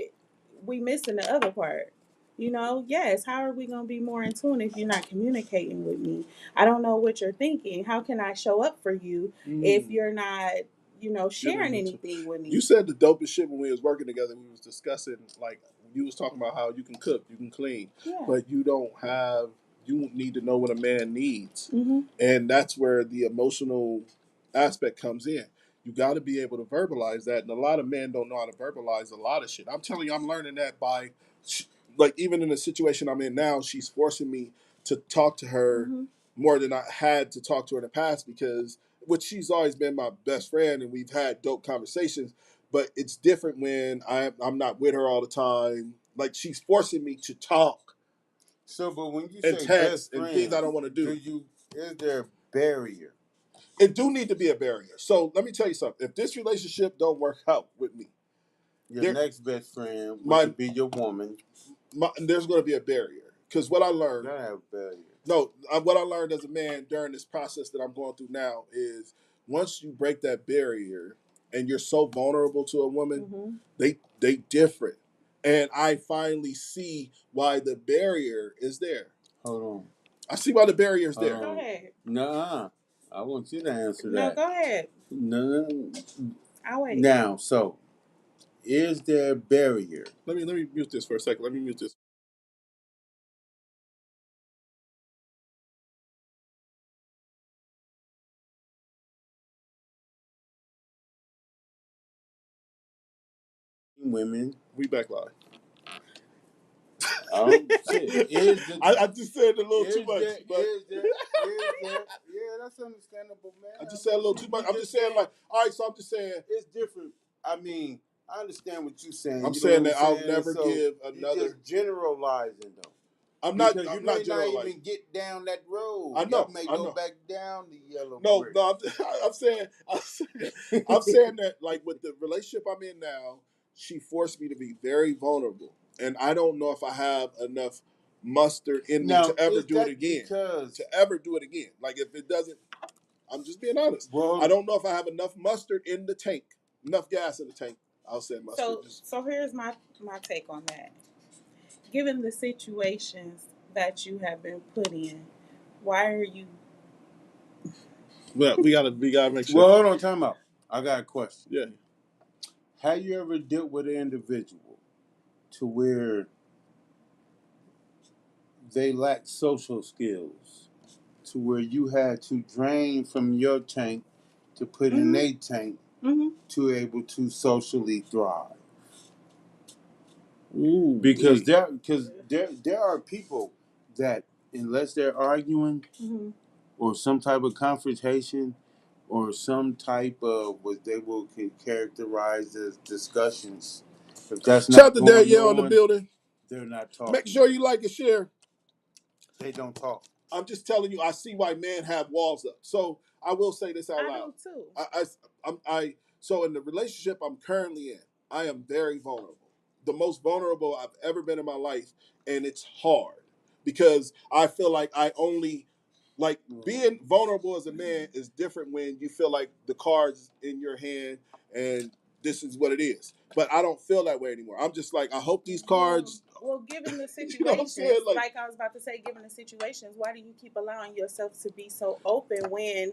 we missing the other part. You know, yes, how are we going to be more in tune if you're not communicating with me? I don't know what you're thinking. How can I show up for you if you're not, you know, sharing anything with me? You said the dopest shit when we was working together. We was discussing, like, you was talking about how you can cook, you can clean, but you need to know what a man needs. And that's where the emotional aspect comes in. You got to be able to verbalize that, and a lot of men don't know how to verbalize a lot of shit. I'm telling you, I'm learning that by, like, even in the situation I'm in now, she's forcing me to talk to her more than I had to talk to her in the past because, which she's always been my best friend, and we've had dope conversations. But it's different when I'm not with her all the time. Like, she's forcing me to talk. So, but when you And say text best and friend, things I don't want to do. Is there a barrier? It do need to be a barrier. So let me tell you something. If this relationship don't work out with me, Your next best friend would be your woman. There's going to be a barrier. Because what I learned, You gotta have a barrier. no, what I learned as a man during this process that I'm going through now is once you break that barrier and you're so vulnerable to a woman, they different. And I finally see why the barrier is there. Hold on. I see why the barrier is there. Go ahead. Nuh-uh. I want you to answer No, that. go ahead. No. I'll wait. Now, so is there a barrier? Let me mute this for a second. Let me mute this. Women. We back live. Oh shit! I just said a little too much. Yeah, that's understandable, man. I just said a little too much. I'm just saying, like, all right. So I'm just saying it's different. I mean, I understand what you're saying. I'm saying that I'll never give another. You're just generalizing though. I'm not. Because I'm you not may generalizing. not even get down that road. I know. Y'all may I go know. back down the yellow. No, brick. no. I'm saying that, like, with the relationship I'm in now, she forced me to be very vulnerable, and I don't know if I have enough mustard in me to ever do it again. Like, if it doesn't, I'm just being honest. Well, I don't know if I have enough mustard in the tank, enough gas in the tank. I'll say mustard. So here's my take on that. Given the situations that you have been put in, why are you? Well, we gotta make sure. Well, hold on, time out. I got a question. Yeah. Have you ever dealt with an individual to where they lack social skills, to where you had to drain from your tank to put in a tank to able to socially thrive? Ooh, because there are people that unless they're arguing or some type of confrontation or some type of what they will characterize as discussions, if that's Shout not out to going Danielle in the building. they're not talking. Make sure you like and share. They don't talk. I'm just telling you, I see why men have walls up. So I will say this out loud. I do too. So in the relationship I'm currently in, I am very vulnerable. The most vulnerable I've ever been in my life, and it's hard because I feel like being vulnerable as a man is different when you feel like the cards in your hand and this is what it is. But I don't feel that way anymore. I'm just like, I hope these cards. Well, given the situations, You know what I'm saying? like I was about to say, given the situations, why do you keep allowing yourself to be so open when?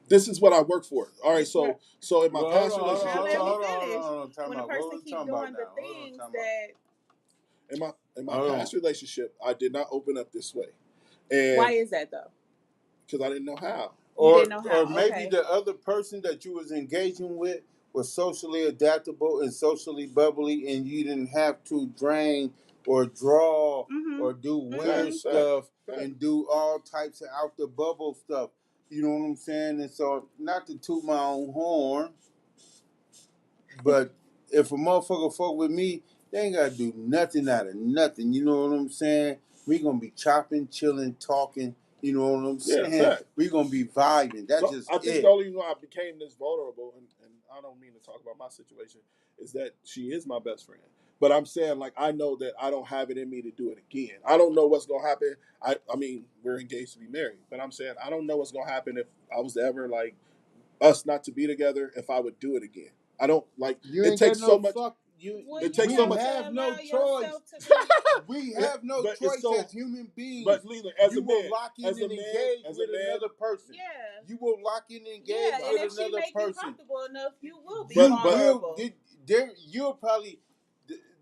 This is what I work for. All right, so in my past relationship, when a person keeps doing the things that. In my past relationship, I did not open up this way. And why is that though? Because I didn't know how. Or maybe the other person that you was engaging with was socially adaptable and socially bubbly, and you didn't have to drain or draw or do weird stuff and do all types of out the bubble stuff. You know what I'm saying? And so, not to toot my own horn, but if a motherfucker fuck with me, they ain't gotta do nothing out of nothing. You know what I'm saying? We gonna be chopping, chilling, talking. You know what I'm saying? Yeah, we gonna be vibing. That's so just I think it. the only reason why I became this vulnerable, and I don't mean to talk about my situation, is that she is my best friend. But I'm saying, like, I know that I don't have it in me to do it again. I don't know what's gonna happen. I mean, we're engaged to be married, but I'm saying I don't know what's gonna happen if I was to ever, like, us not to be together, if I would do it again. I don't like. It takes so much. It takes so much. We have no choice. We have no choice as human beings. But Leland, as you a will man, lock in as and a man, engage as with a man, another person. Yeah. You will lock in and engage Yeah, and with if she another make person. you comfortable enough, you will be But vulnerable. you'll probably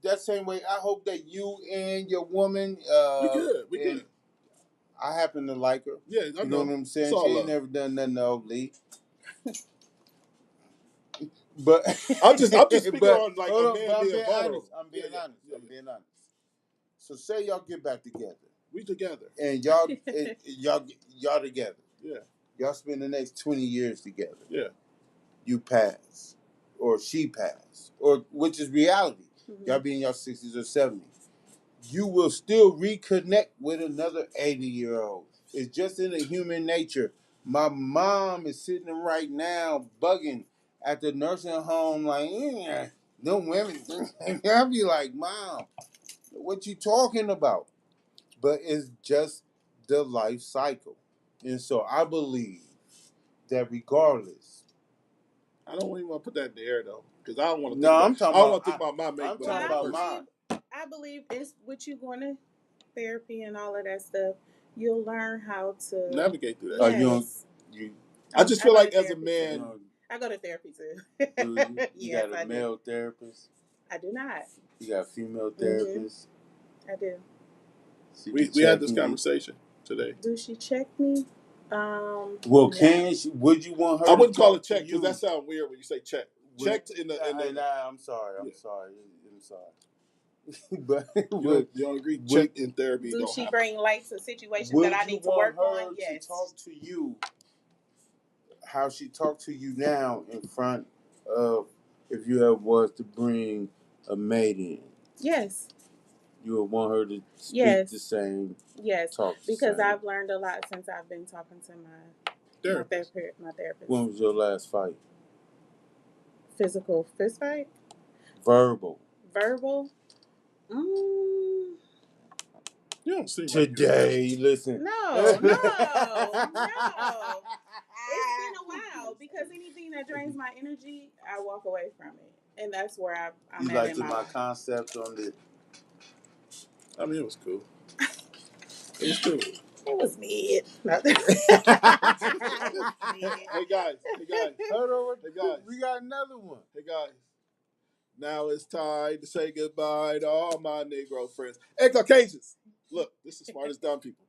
that same way. I hope that you and your woman. We good. I happen to like her. Yeah, I you know what I'm saying. She ain't never done nothing ugly. But I'm just speaking but, on like hold a on, man but I'm being being vulnerable. honest. I'm being honest. So say y'all get back together. We together. And y'all together. Yeah. Y'all spend the next 20 years together. Yeah. You pass. Or she passed. Or which is reality. Mm-hmm. Y'all be in your 60s or 70s. You will still reconnect with another 80-year-old. It's just in the human nature. My mom is sitting right now bugging at the nursing home like, no women. I'll be like, Mom, what you talking about? But it's just the life cycle. And so I believe that regardless. I don't even want to put that in the air though. Because I don't want to think I'm talking about my mate. I'm talking about mine. I believe it's with you going to therapy and all of that stuff, you'll learn how to navigate through that. Yes. I just feel like as a man. I go to therapy too. You Yes, got a I male do. therapist? I do not. You got a female therapist? I do. We had this conversation today. Do she check me? Well, no. would you want her I wouldn't to call it talk check to because you? that sounds weird when you say check. Checked in the. I'm sorry. But you don't agree? Check in therapy. Do she bring light to situations would that I you need to want work her on? Yes. to talk to you how she talked to you now in front of if you ever was to bring a mate in? Yes. You would want her to speak the same. Yes. Talk the Because same. I've learned a lot since I've been talking to my therapist. When was your last fight? Physical fist fight? Verbal. Mm. You don't see today. Listen. No. It's been a while because anything that drains my energy, I walk away from it, and that's where I'm you at liked in my my life. concept on the. I mean, it was cool. It was cool. It was mid. Hey guys. Hold on. Hey guys. We got another one. Hey guys. Now it's time to say goodbye to all my Negro friends. Hey, Caucasians. Look, this is Smart as Dumb People.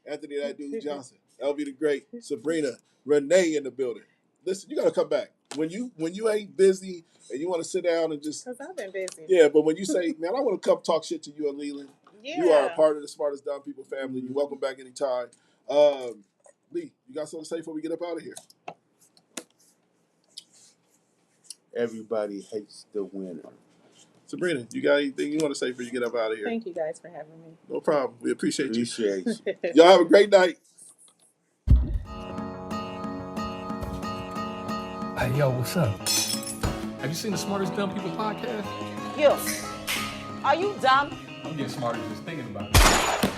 Anthony, that dude Johnson. LV the Great. Sabrina. Renee in the building. Listen, you got to come back. When you ain't busy and you want to sit down and just... Because I've been busy. Yeah, but when you say, man, I want to come talk shit to you and Leland. Yeah. You are a part of the Smart as Dumb People family. You're welcome back anytime. Lee, you got something to say before we get up out of here? Everybody hates the winner. Sabrina, you got anything you want to say before you get up out of here? Thank you guys for having me. No problem. We appreciate you. You. Y'all have a great night. Hey, yo, what's up? Have you seen the Smartest Dumb People podcast? You. Are you dumb? I'm getting smarter just thinking about it.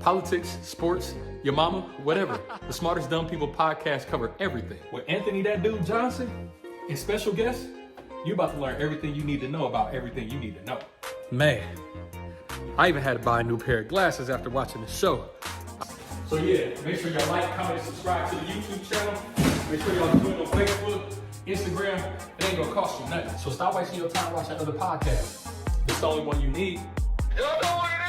Politics, sports, your mama, whatever. The Smartest Dumb People podcast cover everything. With Anthony that dude Johnson and special guests, you're about to learn everything you need to know about everything you need to know. Man, I even had to buy a new pair of glasses after watching the show. So yeah, make sure y'all like, comment, and subscribe to the YouTube channel. Make sure y'all do it on Facebook, Instagram. It ain't gonna cost you nothing. So stop wasting your time watching other podcasts. It's the only one you need. Y'all know what it is.